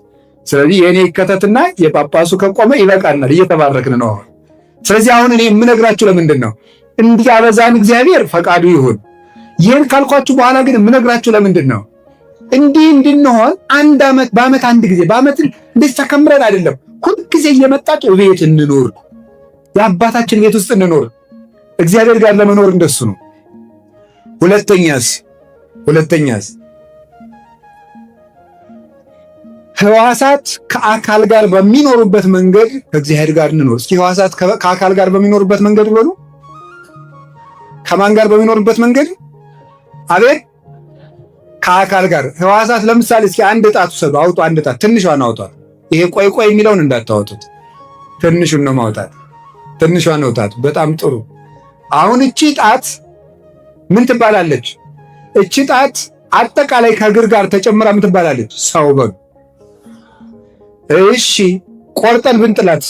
ስለዚህ የእኔ ይከተትና የጳጳሱ ከቆመ ይበቃናል፣ እየተባረክን ነው አሁን። ስለዚህ አሁን እኔ የምነግራችሁ ለምንድን ነው? እንዲያበዛን እግዚአብሔር ፈቃዱ ይሁን። ይህን ካልኳችሁ በኋላ ግን የምነግራችሁ ለምንድን ነው? እንዲህ እንድንሆን በዓመት አንድ ጊዜ በዓመት እንደዚህ ተከምረን አይደለም፣ ሁልጊዜ እየመጣችሁ ቤት እንኖር፣ የአባታችን ቤት ውስጥ እንኖር። እግዚአብሔር ጋር ለመኖር እንደሱ ነው። ሁለተኛስ ሕዋሳት ከአካል ጋር በሚኖሩበት መንገድ ከእግዚአብሔር ጋር እንኖር። እስኪ ሕዋሳት ከአካል ጋር በሚኖሩበት መንገድ በሉ። ከማን ጋር በሚኖሩበት መንገድ? አቤት፣ ከአካል ጋር። ሕዋሳት ለምሳሌ እስኪ አንድ ጣት ውሰዱ፣ አውጡ። አንድ ጣት ትንሿን አውጧት። ይሄ ቆይ የሚለውን እንዳታወጡት፣ ትንሹን ነው ማውጣት። ትንሿን አውጣት። በጣም ጥሩ። አሁን እቺ ጣት ምን ትባላለች? እቺ ጣት አጠቃላይ ከእግር ጋር ተጨምራ ምን ትባላለች? ሰው በሉ። እሺ ቆርጠን ብንጥላት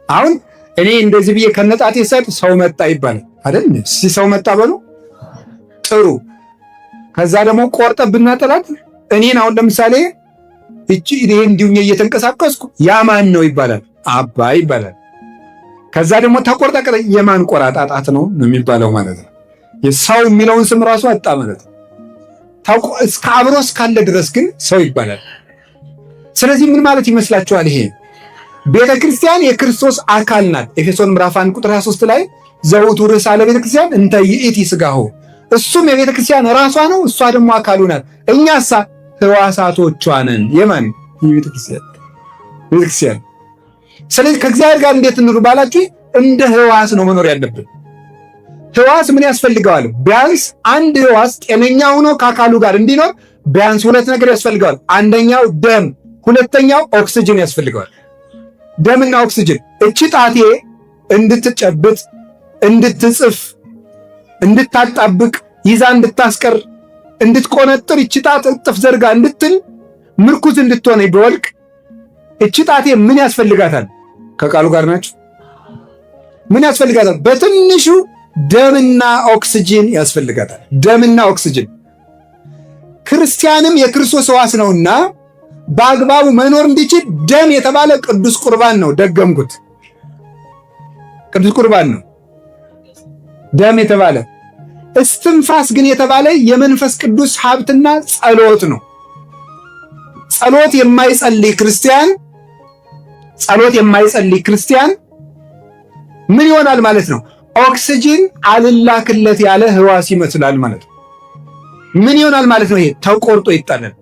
አሁን እኔ እንደዚህ ብዬ ከነጣቴ ሰጥ ሰው መጣ ይባላል አይደል? ሰው መጣ በሉ። ጥሩ። ከዛ ደግሞ ቆርጠን ብናጥላት እኔን አሁን ለምሳሌ እቺ ይሄ እንዲሁኝ እየተንቀሳቀስኩ ያማን ነው ይባላል? አባ ይባላል። ከዛ ደግሞ ተቆርጣ የማን ቆራጣጣት ነው የሚባለው ማለት ነው። የሰው የሚለውን ስም ራሱ አጣ ማለት ነው። እስከ አብሮ እስካለ ድረስ ግን ሰው ይባላል። ስለዚህ ምን ማለት ይመስላችኋል? ይሄ ቤተ ክርስቲያን የክርስቶስ አካል ናት። ኤፌሶን ምዕራፍ 1 ቁጥር 23 ላይ ዘውቱ ርዕሰ ለቤተ ክርስቲያን እንተ ይእቲ ሥጋሁ፣ እሱም የቤተ ክርስቲያን ራሷ ነው፣ እሷ ደግሞ አካሉ ናት። እኛሳ ሕዋሳቶቿ ነን። የማን? የቤተ ክርስቲያን። ስለዚህ ከእግዚአብሔር ጋር እንዴት እንኑር ባላችሁ እንደ ሕዋስ ነው መኖር ያለብን። ሕዋስ ምን ያስፈልገዋል? ቢያንስ አንድ ሕዋስ ጤነኛ ሆኖ ከአካሉ ጋር እንዲኖር ቢያንስ 2 ነገር ያስፈልገዋል። አንደኛው ደም፣ ሁለተኛው ኦክስጅን ያስፈልገዋል። ደምና ኦክስጅን። እቺ ጣቴ እንድትጨብጥ፣ እንድትጽፍ፣ እንድታጣብቅ፣ ይዛ እንድታስቀር፣ እንድትቆነጥር፣ እቺ ጣት እጥፍ ዘርጋ እንድትል፣ ምርኩዝ እንድትሆነ በወልቅ እቺ ጣቴ ምን ያስፈልጋታል? ከቃሉ ጋር ናችሁ። ምን ያስፈልጋታል? በትንሹ ደምና ኦክስጅን ያስፈልጋታል። ደምና ኦክስጅን። ክርስቲያንም የክርስቶስ ሕዋስ ነውና በአግባቡ መኖር እንዲችል ደም የተባለ ቅዱስ ቁርባን ነው። ደገምኩት፣ ቅዱስ ቁርባን ነው ደም የተባለ። እስትንፋስ ግን የተባለ የመንፈስ ቅዱስ ሀብትና ጸሎት ነው። ጸሎት የማይጸልይ ክርስቲያን ምን ይሆናል ማለት ነው? ኦክሲጅን አልላክለት ያለ ህዋስ ይመስላል ማለት ነው። ምን ይሆናል ማለት ነው? ይሄ ተቆርጦ ይጣላል።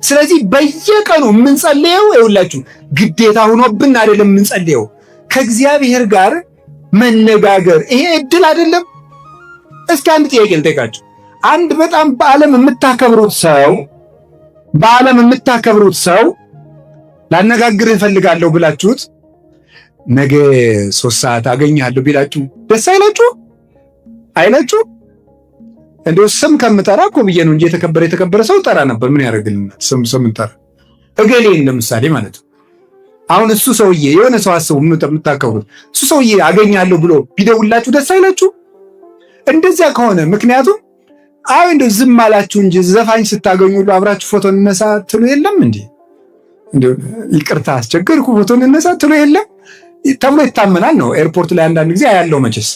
ስለዚህ በየቀኑ የምንጸልየው ይኸውላችሁ ግዴታ ሆኖብን አይደለም የምንጸልየው፣ ከእግዚአብሔር ጋር መነጋገር ይሄ እድል አይደለም። እስኪ አንድ ጥያቄ ልጠይቃችሁ። አንድ በጣም በዓለም የምታከብሩት ሰው ላነጋግርህ እፈልጋለሁ ብላችሁት ነገ 3 ሰዓት አገኛለሁ ቢላችሁ ደስ አይላችሁ? እንደው ስም ከምጠራ እኮ ብዬ ነው እንጂ የተከበረ ሰው ጠራ ነበር። ምን ያደርግልናል? ስም ጠራ እገሌን ለምሳሌ ማለት ነው። አሁን እሱ ሰውዬ የሆነ ሰው አስቡ፣ የምታከብሩት እሱ ሰውዬ አገኛለሁ ብሎ ቢደውላችሁ ደስ አይላችሁ? እንደዚያ ከሆነ ምክንያቱም እንደው ዝም አላችሁ እንጂ ዘፋኝ ስታገኙ ሁሉ አብራችሁ ፎቶ እንነሳ ትሉ የለም እንዴ? እንደው ይቅርታ አስቸገርኩ ፎቶ እንነሳ ትሉ የለም ተብሎ ይታመናል ነው። ኤርፖርት ላይ አንዳንድ ጊዜ ያለው መቼስ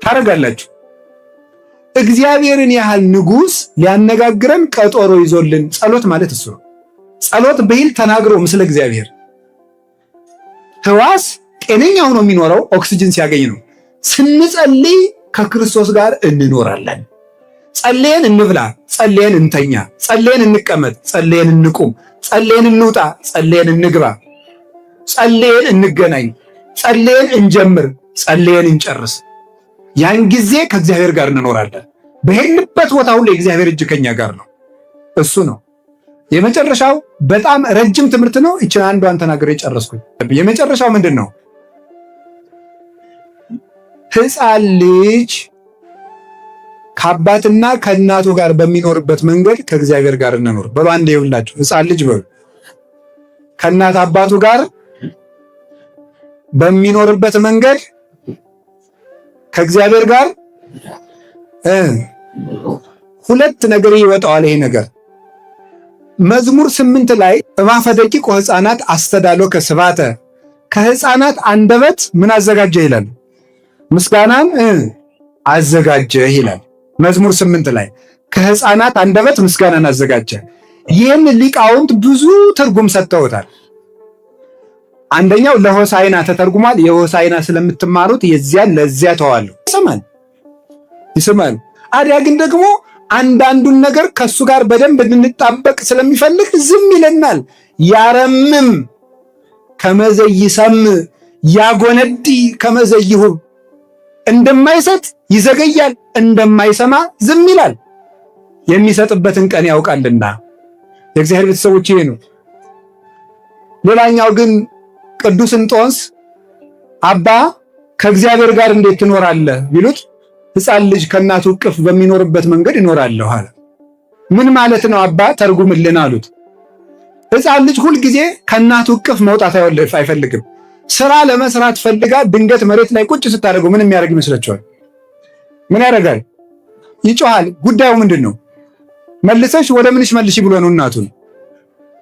ታረጋላችሁ። እግዚአብሔርን ያህል ንጉሥ ሊያነጋግረን ቀጠሮ ይዞልን ጸሎት ማለት እሱ ነው። ጸሎት በይል ተናግሮ ምስለ እግዚአብሔር ህዋስ ጤነኛ ሆኖ የሚኖረው ኦክሲጅን ሲያገኝ ነው። ስንጸልይ ከክርስቶስ ጋር እንኖራለን። ጸልየን እንብላ፣ ጸልየን እንተኛ፣ ጸልየን እንቀመጥ፣ ጸልየን እንቁም፣ ጸልየን እንውጣ፣ ጸልየን እንግባ፣ ጸልየን እንገናኝ፣ ጸልየን እንጀምር፣ ጸልየን እንጨርስ። ያን ጊዜ ከእግዚአብሔር ጋር እንኖራለን። በሄድንበት ቦታ ሁሉ የእግዚአብሔር እጅ ከኛ ጋር ነው። እሱ ነው የመጨረሻው። በጣም ረጅም ትምህርት ነው። ይችን አንዷን ተናግሬ ጨረስኩኝ። የመጨረሻው ምንድን ነው? ሕፃን ልጅ ከአባትና ከእናቱ ጋር በሚኖርበት መንገድ ከእግዚአብሔር ጋር እንኖር በሉ። አንዴ ይውላችሁ፣ ሕፃን ልጅ በሉ ከእናት አባቱ ጋር በሚኖርበት መንገድ ከእግዚአብሔር ጋር ሁለት ነገር ይወጣዋል። ይሄ ነገር መዝሙር 8 ላይ እማፈ ደቂቅ ሕፃናት አስተዳሎከ ስብሐተ፣ ከሕፃናት አንደበት ምን አዘጋጀ ይላል? ምስጋናን አዘጋጀ ይላል። መዝሙር 8 ላይ ከሕፃናት አንደበት ምስጋናን አዘጋጀ። ይህን ሊቃውንት ብዙ ትርጉም ሰጥተውታል። አንደኛው ለሆሳዕና ተተርጉሟል። የሆሳዕና ስለምትማሩት የዚያን ለዚያ ተዋሉ ይሰማል። አዲያ ግን ደግሞ አንዳንዱን ነገር ከሱ ጋር በደንብ እንድንጣበቅ ስለሚፈልግ ዝም ይለናል። ያረምም ከመዘይሰም ያጎነዲ ከመዘይሁ፣ እንደማይሰጥ ይዘገያል፣ እንደማይሰማ ዝም ይላል። የሚሰጥበትን ቀን ያውቃልና የእግዚአብሔር ቤተሰቦች ይሄ ነው። ሌላኛው ግን ቅዱስ እንጦንስ አባ ከእግዚአብሔር ጋር እንዴት ትኖራለህ ቢሉት ሕፃን ልጅ ከእናቱ እቅፍ በሚኖርበት መንገድ ይኖራለሁ አለ። ምን ማለት ነው አባ ተርጉምልን አሉት። ሕፃን ልጅ ሁልጊዜ ከእናቱ እቅፍ መውጣት አይፈልግም። ስራ ለመስራት ፈልጋ ድንገት መሬት ላይ ቁጭ ስታደርገው ምን የሚያደርግ ይመስላችኋል? ምን ያደርጋል? ይጮሃል። ጉዳዩ ምንድን ነው? መልሰሽ ወደ ምንሽ መልሽ ብሎ ነው እናቱን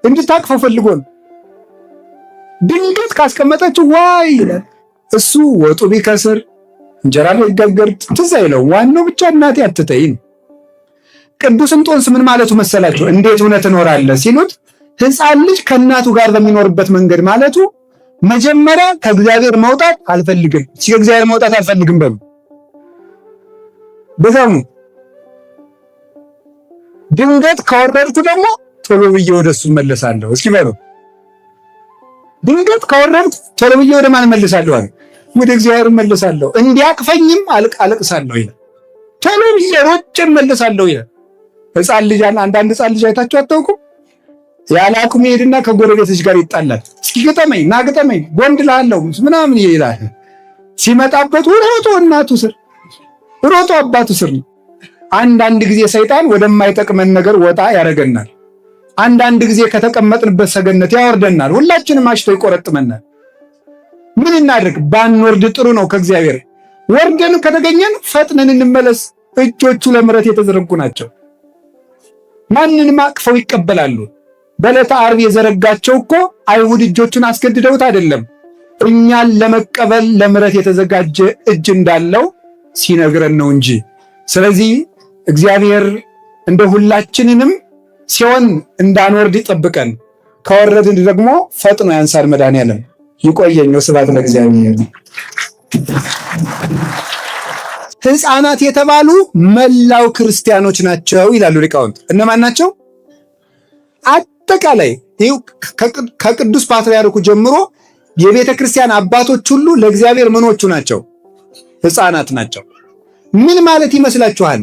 እንድታቅፈው ፈልጎ ነው። ድንገት ካስቀመጠችው ዋይ ይላል። እሱ ወጡ ቢከስር እንጀራ ቢጋገር ትዝ አይለው። ዋናው ብቻ እናቴ አትተይ ነው። ቅዱስ እንጦንስ ምን ማለቱ መሰላችሁ? እንዴት እውነት እኖራለህ ሲሉት ሕፃን ልጅ ከእናቱ ጋር በሚኖርበት መንገድ ማለቱ መጀመሪያ ከእግዚአብሔር መውጣት አልፈልግም። ከእግዚአብሔር መውጣት አልፈልግም በሉ በዛሙ። ድንገት ከወረድኩ ደግሞ ቶሎ ብዬ ወደሱ መለሳለሁ። እስኪ በሉ ድንገት ከወረድኩ ቶሎ ብዬ ወደ ማን መለሳለሁ? ወደ እግዚአብሔር መለሳለሁ። እንዲያቅፈኝም አለቅሳለሁ ይላል። ቶሎ ብዬ ሮጬ መለሳለሁ ይላል። ሕፃን ልጅ አንዳንድ ሕፃን ልጅ አይታችሁ አታውቁም? ያለ አቅሙ ይሄድና ከጎረቤቶች ጋር ይጣላል። እስኪ ግጠመኝ ና ግጠመኝ ወንድ ላለው ምናምን ይላል። ሲመጣበት ሮጦ እናቱ ስር ሮጦ አባቱ ስር ነው። አንዳንድ ጊዜ ሰይጣን ወደማይጠቅመን ነገር ወጣ ያደርገናል። አንዳንድ ጊዜ ከተቀመጥንበት ሰገነት ያወርደናል። ሁላችንም አሽቶ ይቆረጥመናል። ምን እናድርግ? ባንወርድ ጥሩ ነው። ከእግዚአብሔር ወርደን ከተገኘን ፈጥነን እንመለስ። እጆቹ ለምሕረት የተዘረጉ ናቸው። ማንንም አቅፈው ይቀበላሉ። በዕለተ ዓርብ የዘረጋቸው እኮ አይሁድ እጆቹን አስገድደውት አይደለም፣ እኛን ለመቀበል ለምሕረት የተዘጋጀ እጅ እንዳለው ሲነግረን ነው እንጂ ስለዚህ እግዚአብሔር እንደ ሁላችንንም ሲሆን እንዳንወርድ ይጠብቀን፣ ከወረድን ደግሞ ፈጥኖ ያንሳል መድኃኔዓለም። ይቆየኝ። ስብሐት ለእግዚአብሔር። ሕፃናት የተባሉ መላው ክርስቲያኖች ናቸው ይላሉ ሊቃውንት። እነማን ናቸው? አጠቃላይ ከቅዱስ ፓትርያርኩ ጀምሮ የቤተ ክርስቲያን አባቶች ሁሉ ለእግዚአብሔር ምኖቹ ናቸው? ሕፃናት ናቸው። ምን ማለት ይመስላችኋል?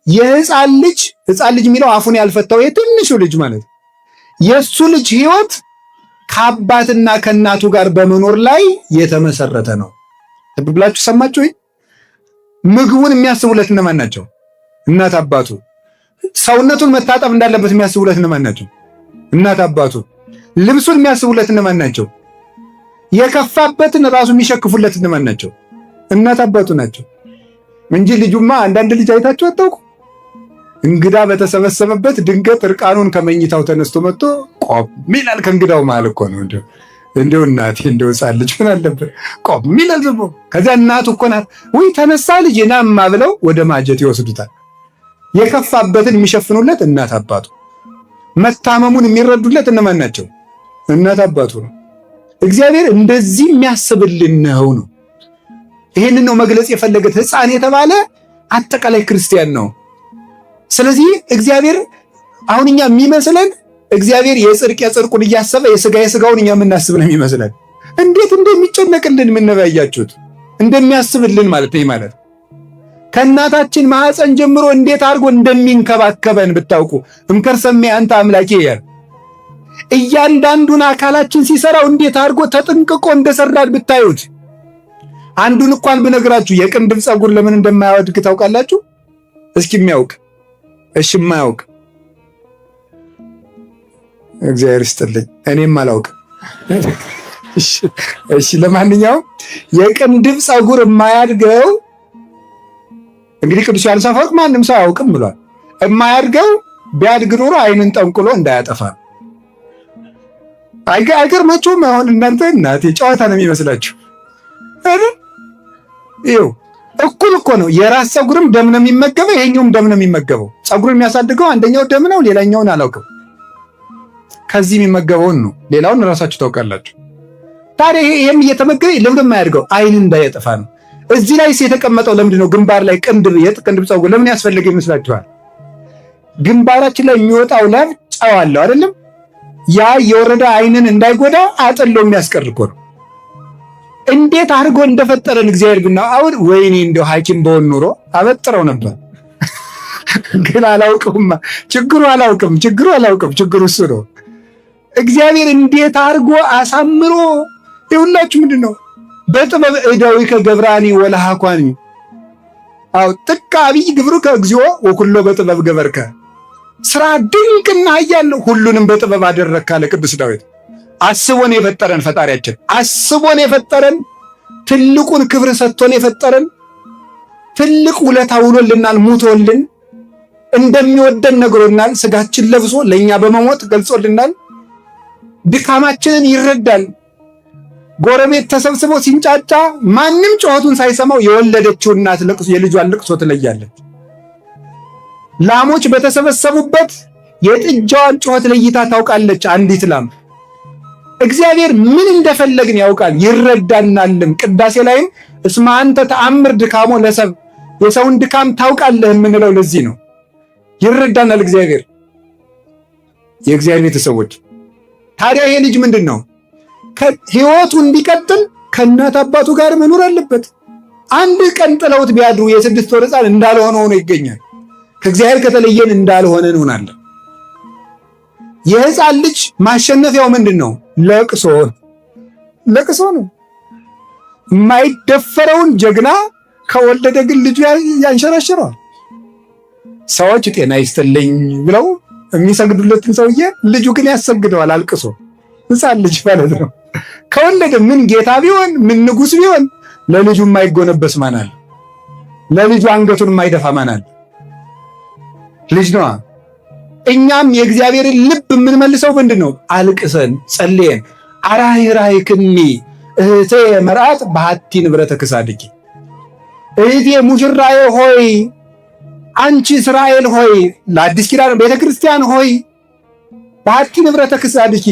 የሕፃን ልጅ የሚለው አፉን ያልፈታው የትንሹ ልጅ ማለት የእሱ ልጅ ሕይወት ከአባትና ከእናቱ ጋር በመኖር ላይ የተመሰረተ ነው። ልብ ብላችሁ ሰማችሁ? ምግቡን የሚያስቡለት እነማን ናቸው? እናት አባቱ። ሰውነቱን መታጠብ እንዳለበት የሚያስቡለት እነማን ናቸው? እናት አባቱ። ልብሱን የሚያስቡለት እነማን ናቸው? የከፋበትን ራሱ የሚሸክፉለት እነማን ናቸው? እናት አባቱ ናቸው እንጂ ልጁማ አንዳንድ ልጅ አይታችሁ አታውቁ? እንግዳ በተሰበሰበበት ድንገት እርቃኑን ከመኝታው ተነስቶ መጥቶ ቆም ይላል። ከእንግዳው መሃል እኮ ነው። እንደው እናቴ እንደው ሕፃን ልጅ ምን አለበት ቆም ይላል ዝም ብሎ። ከዚያ እናቱ እኮ ናት ወይ ተነሳ ልጅ ናማ ብለው ወደ ማጀት ይወስዱታል። የከፋበትን የሚሸፍኑለት እናት አባቱ፣ መታመሙን የሚረዱለት እነማን ናቸው? እናት አባቱ ነው። እግዚአብሔር እንደዚህ የሚያስብልን ነው። ይሄንን ነው መግለጽ የፈለገት። ሕፃን የተባለ አጠቃላይ ክርስቲያን ነው። ስለዚህ እግዚአብሔር አሁን እኛ የሚመስለን እግዚአብሔር የጽድቁን እያሰበ የሥጋውን እኛ የምናስብ ነው የሚመስለን። እንዴት እንደሚጨነቅልን የምንበያችሁት እንደሚያስብልን ማለት ነው። ማለት ከእናታችን ማኅፀን ጀምሮ እንዴት አድርጎ እንደሚንከባከበን ብታውቁ። እምከርሰሜ አንተ አምላኬ ያል እያንዳንዱን አካላችን ሲሰራው እንዴት አድርጎ ተጠንቅቆ እንደሰራን ብታዩት። አንዱን እንኳን ብነግራችሁ የቅንድብ ፀጉር ለምን እንደማያወድቅ ታውቃላችሁ? እስኪ የሚያውቅ እሺ፣ የማያውቅ እግዚአብሔር ይስጥልኝ፣ እኔም አላውቅም። እሺ፣ ለማንኛውም የቅንድብ ፀጉር የማያድገው እንግዲህ ቅዱስ ዮሐንስ አፈወርቅ ማንም ሰው አያውቅም ብሏል። የማያድገው ቢያድግ ኖሮ ዓይንን ጠንቁሎ እንዳያጠፋ። አይገርማችሁም? አሁን እናንተ እናቴ ጨዋታ ነው የሚመስላችሁ አይደል? ይኸው እኩል እኮ ነው። የራስ ፀጉርም ደም ነው የሚመገበው፣ ይሄኛውም ደም ነው የሚመገበው። ፀጉሩን የሚያሳድገው አንደኛው ደም ነው፣ ሌላኛውን አላውቅም። ከዚህ የሚመገበውን ነው፣ ሌላውን ራሳችሁ ታውቃላችሁ። ታዲያ ይሄም እየተመገበ ለምን የማያድገው? ዓይንን እንዳያጠፋ ነው። እዚህ ላይ የተቀመጠው ለምንድን ነው? ግንባር ላይ የቅንድብ ፀጉር ለምን ያስፈልገ ይመስላችኋል? ግንባራችን ላይ የሚወጣው ላብ ጨው አለው አይደለም? ያ የወረደ ዓይንን እንዳይጎዳ አጥሎ የሚያስቀር እኮ ነው። እንዴት አድርጎ እንደፈጠረን እግዚአብሔር ብና አሁን ወይኔ እንደው ሐኪም በሆን ኑሮ አበጥረው ነበር። ግን አላውቅም። ችግሩ እሱ ነው። እግዚአብሔር እንዴት አድርጎ አሳምሮ ይሁላችሁ። ምንድን ነው በጥበብ እደዊከ ገብራኒ ወለሃኳኒ። አው ጥቀ አብይ ግብርከ እግዚኦ ወኩሎ በጥበብ ገበርከ። ስራ ድንቅና ኃያል ሁሉንም በጥበብ አደረግክ አለ ቅዱስ ዳዊት። አስቦን የፈጠረን ፈጣሪያችን አስቦን የፈጠረን ትልቁን ክብር ሰጥቶን የፈጠረን ትልቅ ውለታ ውሎልናል። ሙቶልን እንደሚወደን ነግሮናል። ስጋችን ለብሶ ለኛ በመሞት ገልጾልናል። ድካማችንን ይረዳል። ጎረቤት ተሰብስቦ ሲንጫጫ ማንም ጩኸቱን ሳይሰማው የወለደችው እናት የልጇን ልቅሶ ትለያለች። ላሞች በተሰበሰቡበት የጥጃዋን ጩኸት ለይታ ታውቃለች አንዲት ላም። እግዚአብሔር ምን እንደፈለግን ያውቃል ይረዳናልም። ቅዳሴ ላይም እስመ አንተ ተአምር ድካሞ ለሰብ፣ የሰውን ድካም ታውቃለህ የምንለው ለዚህ ነው። ይረዳናል እግዚአብሔር። የእግዚአብሔር ቤተሰቦች ታዲያ ይሄ ልጅ ምንድን ነው? ሕይወቱ እንዲቀጥል ከእናት አባቱ ጋር መኖር አለበት። አንድ ቀን ጥለውት ቢያድሩ የ6 ወር ሕፃን እንዳልሆነ ሆኖ ይገኛል። ከእግዚአብሔር ከተለየን እንዳልሆነ እንሆናለን። የሕፃን ልጅ ማሸነፊያው ምንድን ነው? ለቅሶ ነው። የማይደፈረውን ጀግና ከወለደ ግን ልጁ ያንሸራሽረዋል። ሰዎች ጤና ይስጥልኝ ብለው የሚሰግዱለትን ሰውዬ ልጁ ግን ያሰግደዋል አልቅሶ። ሕፃን ልጅ ማለት ነው። ከወለደ ምን ጌታ ቢሆን ምን ንጉሥ ቢሆን ለልጁ የማይጎነበስ ማናል? ለልጁ አንገቱን የማይደፋ ማናል? ልጅ ነዋ። እኛም የእግዚአብሔርን ልብ የምንመልሰው ምንድን ነው? አልቅሰን ጸልየን አራሂራሂክኒ እህቴ መርአት በሐቲ ንብረተ ክሳድኪ፣ እህቴ ሙሽራዬ ሆይ፣ አንቺ እስራኤል ሆይ፣ ለአዲስ ኪዳን ቤተክርስቲያን ሆይ በሐቲ ንብረተ ክሳድኪ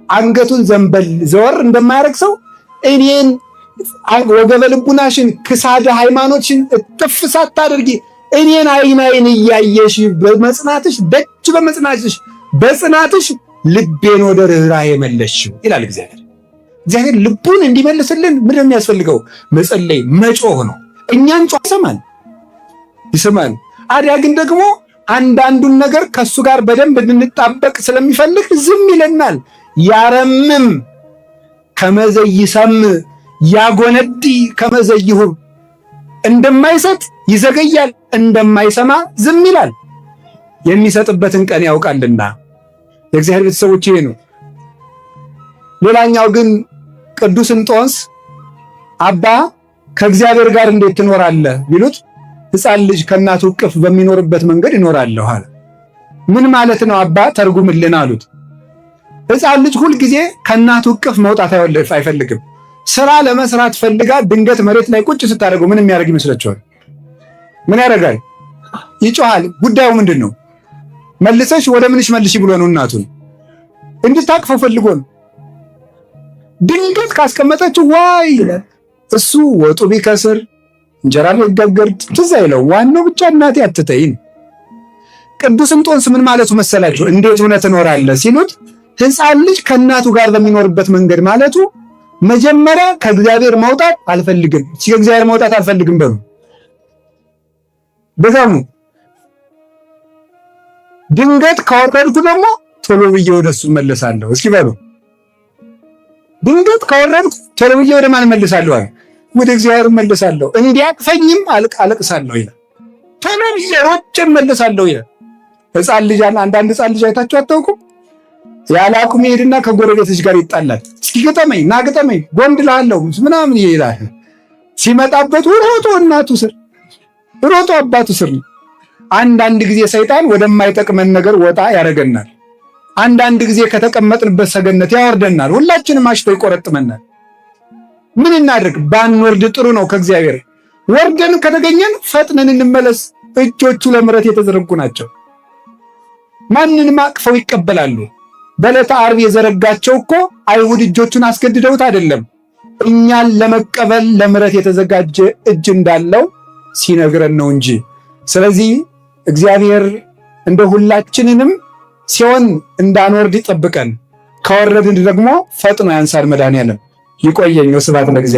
አንገቱን ዘንበል ዘወር እንደማያደርግ ሰው እኔን ወገበ ልቡናሽን ክሳደ ሃይማኖትሽን እጥፍ ሳታደርጊ እኔን አይን እያየሽ በመጽናትሽ ደጅ በመጽናትሽ በጽናትሽ ልቤን ወደ ርኅራኄ መለስሽው ይላል እግዚአብሔር። እግዚአብሔር ልቡን እንዲመልስልን ምንድን ነው የሚያስፈልገው? መጸለይ፣ መጮህ ነው። እኛን ጮህ ይሰማል። አዲያ ግን ደግሞ አንዳንዱን ነገር ከሱ ጋር በደንብ እንድንጣበቅ ስለሚፈልግ ዝም ይለናል። ያረምም ከመዘይሰም ያጎነዲ ከመዘይሁብ እንደማይሰጥ ይዘገያል፣ እንደማይሰማ ዝም ይላል። የሚሰጥበትን ቀን ያውቃልና የእግዚአብሔር ቤተሰቦች ይሄ ነው። ሌላኛው ግን ቅዱስ እንጦንስ አባ ከእግዚአብሔር ጋር እንዴት ትኖራለህ ቢሉት ሕፃን ልጅ ከእናቱ እቅፍ በሚኖርበት መንገድ ይኖራለሁ አለ። ምን ማለት ነው አባ ተርጉምልን አሉት። ሕፃን ልጅ ሁልጊዜ ከእናቱ እቅፍ መውጣት አይፈልግም። ስራ ለመስራት ፈልጋ ድንገት መሬት ላይ ቁጭ ስታደርገው ምን የሚያደርግ ይመስላችኋል? ምን ያደርጋል? ይጮሃል። ጉዳዩ ምንድን ነው? መልሰሽ ወደ ምንሽ መልሺ ብሎ ነው እናቱን እንድታቅፈው ፈልጎ ነው። ድንገት ካስቀመጠችው ዋይ ይላል። እሱ ወጡ ቢከስር እንጀራ ቢጋገር ትዝ አይለው። ዋናው ብቻ እናቴ አትተይን። ቅዱስ እንጦንስ ምን ማለቱ መሰላችሁ? እንዴት ሆነ ትኖራለህ ሲሉት ሕፃን ልጅ ከእናቱ ጋር በሚኖርበት መንገድ ማለቱ መጀመሪያ ከእግዚአብሔር መውጣት አልፈልግም። ከእግዚአብሔር መውጣት አልፈልግም በሉ በዛሙ። ድንገት ከወረድኩ ደግሞ ቶሎ ብዬ ወደሱ መለሳለሁ። እስኪ በሉ ድንገት ከወረድኩ ቶሎ ብዬ ወደ ማን መለሳለሁ? ወደ እግዚአብሔር መለሳለሁ። እንዲያቅፈኝም አለቅሳለሁ ይላል። ቶሎ ብዬ ሮጬ መለሳለሁ ይላል። ሕፃን ልጅ አንዳንድ ሕፃን ልጅ አይታችሁ አታውቁም? ያለ አቅሙ ይሄድና ከጎረቤቶች ጋር ይጣላል። እስኪ ግጠመኝ፣ ና ግጠመኝ፣ ጎንድ ላለው ምናምን ይላል። ሲመጣበት ሮጦ እናቱ ስር ሮጦ አባቱ ስር። አንዳንድ ጊዜ ሰይጣን ወደማይጠቅመን ነገር ወጣ ያደርገናል። አንዳንድ ጊዜ ከተቀመጥንበት ሰገነት ያወርደናል። ሁላችንም አሽቶ ይቆረጥመናል። ምን እናድርግ? ባንወርድ ጥሩ ነው። ከእግዚአብሔር ወርደን ከተገኘን ፈጥነን እንመለስ። እጆቹ ለምሕረት የተዘረጉ ናቸው። ማንንም አቅፈው ይቀበላሉ። በዕለተ ዓርብ የዘረጋቸው እኮ አይሁድ እጆቹን አስገድደውት አይደለም፣ እኛን ለመቀበል ለምሕረት የተዘጋጀ እጅ እንዳለው ሲነግረን ነው እንጂ። ስለዚህ እግዚአብሔር እንደ ሁላችንንም ሲሆን እንዳንወርድ ይጠብቀን፣ ከወረድን ደግሞ ፈጥኖ ያንሳል መድኃኔዓለም። ይቆየኝ። ስብሐት ለእግዚአብሔር።